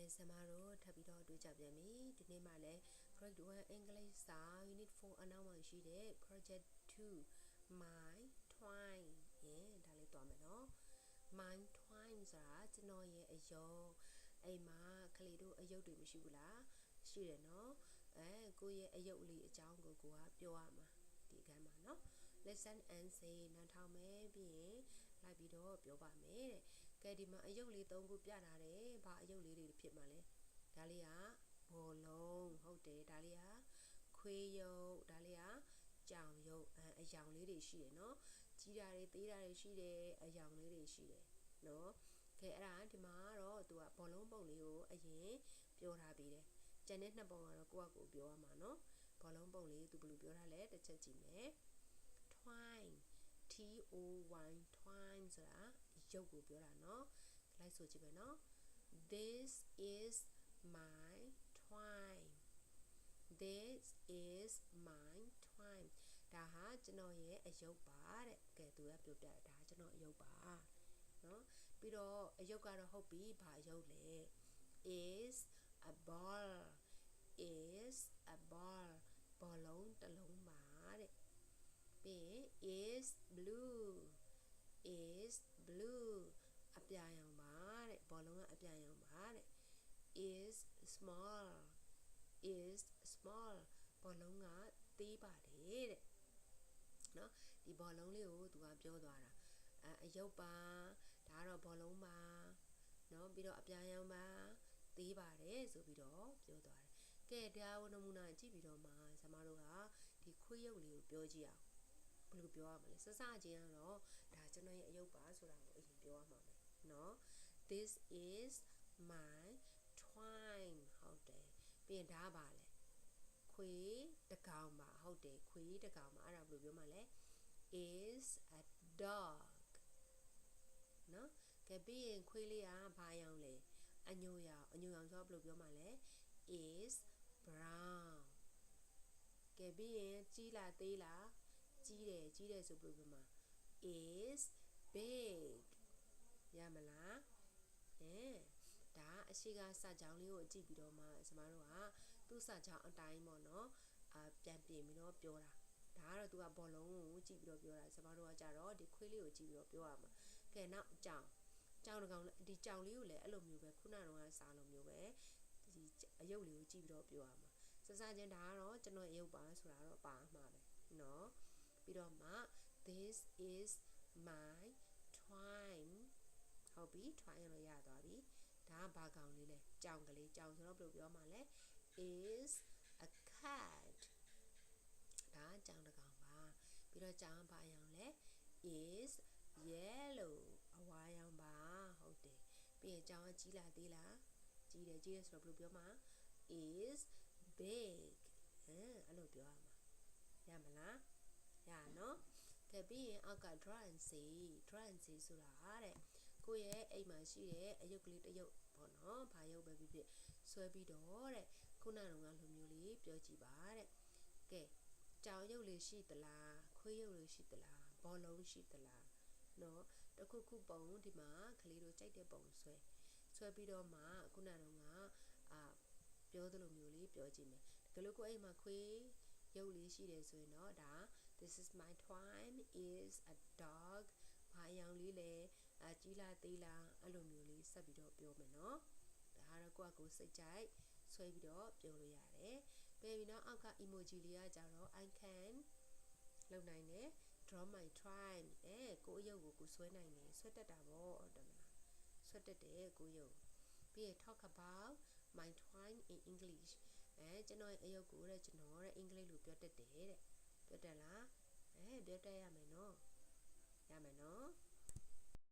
Samaro Tabido do Jabami, the name Ale, Project 1 English Star, Unit 4 Anawan Shide, Project 2, My Twine, Dali Domino, My Twine Zara, no ye a yo, a ma, Kalido, a yo de Mishula, she no, go ye a yoli, a jungle go up, Yoama, the gamma no. Listen and say, not how may be, like Bido, Yoba made. ကဲဒီမှာအယုတ်လေး၃ခုပြထားတယ်။ဘာအယုတ်လေးတွေဖြစ်မှာလဲ။ဒါလေးကဘောလုံးဟုတ်တယ်။ဒါလေးကခွေးယုတ်။ဒါလေးကကြောင်ယုတ်အယောင်လေးတွေရှိတယ်နော်။ကြီးတာတွေသေးတာတွေရှိတယ်အယောင်လေးတွေရှိတယ်နော်။ကဲအဲ့ဒါဒီမှာတော့သူကဘောလုံးပုံလေးကိုအရင်ပြောထားပြီးတယ်။ကျန်တဲ့နှစ်ပုံကတော့ကိုယ့်အကူပြောရမှာနော်။ဘောလုံးပုံလေးသူဘယ်လိုပြောထားလဲတစ်ချက်ကြည့်မယ်။ Twine T-O-Y twine ဆိုတာရုပ်ကိုပြောတာเนาะလိုက်ဆိုကြည့်မယ်เนาะ This is my twine This is my twine ဒါဟာကျွန်တော်ရဲ့အယုတ်ပါတဲ့ကဲသူကပြောပြတာဒါကျွန်တော်အယုတ်ပါเนาะပြီးတော့အယုတ်ကတော့ဟုတ်ပြီဘာအယုတ်လဲ is a ball is a ball ဘောလုံးတစ်လုံးပါတဲ့is blue is blue အပြာရောင်ပါတဲ့ဘောလုံးကအပြာရောင်ပါတဲ့ is small is small ဘောလုံးကသေးပါတယ်တဲ့เนาะဒီဘောလုံးလေးကိုသူကပြောသွားတာအယုတ်ပါဒါကတော့ဘောလုံးပါเนาะပြီးတော့အပြာရောင်ပါသေးပါတယ်ဆိုပြီးတော့ပြောသွားတယ်ကဲဒါဝနမူနာကြည့်ပြီးတော့မှဇမတို့ကဒီခွေးရုပ်လေးကိုပြောကြည့်အောင်ဘယ်လိုပြောရမလဲစစချင်းကတော့ဒါကျွန်တော်ရဲ့အယုတ်ပါဆိုတာကိုအရင်ပြောရမှာမယ်เนาะ This is my twine ဟုတ်တယ်ပြီးရင်ဒါပါလဲခွေးတကောင်ပါဟုတ်တယ်ခွေးတကောင်ပါအဲ့ဒါဘယ်လိုပြောမှာလဲ is a dog เนาะကဲပြီးရင်ခွေးလေးကဘာရောင်လဲအညိုရောင်ဆိုတော့ဘယ်လိုပြောမှာလဲ is brown ကဲပြီးရင်ကြီးလားသေးလားကြီးတယ်ဆိုဘယ်လိုပြောမှာ is big ရမလားဒါအရှိကစကြောင်းလေးကိုကြည့်ပြီးတော့မှကျမတို့ကသူ့စကြောင်းအတိုင်းပေါ့နော်ပြန်ပြင်ပြီးတော့ပြောတာဒါကတော့သူကဘောလုံးကိုကြည့်ပြီးတော့ပြောတာကျမတို့ကကြတော့ဒီခွေးလေးကိုကြည့်ပြီးတော့ပြောရမှာကဲနောက်ကြောင်တကောင်ဒီကြောင်လေးကိုလည်းအဲ့လိုမျိုးပဲခုနကတော့စားလိုမျိုးပဲဒီအယုတ်လေးကိုကြည့်ပြီးတော့ပြောရမှာစစချင်းဒါကတော့ကျွန်တော်အယုတ်ပါဆိုတာတော့ပါမှာပဲเนาะပြီးတော့မှ this is my twine ဟုတ်ပြီ twine လို့ရသွားပြီဒါကဘာကောင်လေးလဲကြောင်ကလေးကြောင်ဆိုတော့ဘယ်လိုပြောမှာလဲ is a cat ဒါကြောင်တကောင်ပါပြီးတော့ကြောင်ဘာရောင်လဲ is yellow အဝါရောင်ပါဟုတ်တယ်ပြီးရင်ကြောင်ကကြီးလားသေးလားကြီးတယ်ဆိုတော့ဘယ်လိုပြောမှာ is big အဲ့လိုပြောရမှာရမလားရနော်ကဲပြီးရင်အောက်က draw and see ဆိုတာတဲ့ကိုယ့်ရဲ့အိမ်မှာရှိတဲ့အယုတ်ကလေးတစ်ယုတ်ပေါ့နော်ဘာယုတ်ပဲဖြစ်ဖြစ်ဆွဲပြီးတော့တဲ့ခုနကတော့လိုမျိုးလေးပြောကြည့်ပါတဲ့ကဲကြောင်ယုတ်လေးရှိသလားခွေးယုတ်လေးရှိသလားဘောလုံးရှိသလားနော်တခုခုပုံဒီမှာကလေးတို့ကြိုက်တဲ့ပုံဆွဲပြီးတော့မှခုနကတော့ပြောသလိုမျိုးလေးပြောကြည့်မယ်တကယ်လို့ကိုယ့်အိမ်မှာခွေးရုပ်လေးရှိတယ်ဆိုရင်တော့ဒါ this is my twine is a dog ဘာရောင်လေးလဲကြီးလားသေးလားအဲ့လိုမျိုးလေးဆက်ပြီးတော့ပြောမယ်နော်ဒါကတော့ကိုယ့်အကိုစိတ်ကြိုက်ဆွဲပြီးတော့ပြောလို့ရတယ်ပြီးပြီးတော့အောက်က emoji လေးကကြတော့ I can လုပ်နိုင်တယ် draw my twine ကိုယ့်ရုပ်ကိုကိုဆွဲနိုင်တယ်ဆွဲတတ်တာပေါ့ဟုတ်တယ်မလားဆွဲတတ်တယ်ကိုယ့်ရုပ်ပြီးရင် talk about my twine in English ကျွန်တော်ရဲ့အယုတ်ကိုတဲ့ကျွန်တော်တဲ့အင်္ဂလိပ်လိုပြောတတ်တယ်တဲ့ပြောတတ်လားပြောတတ်ရမယ်နော်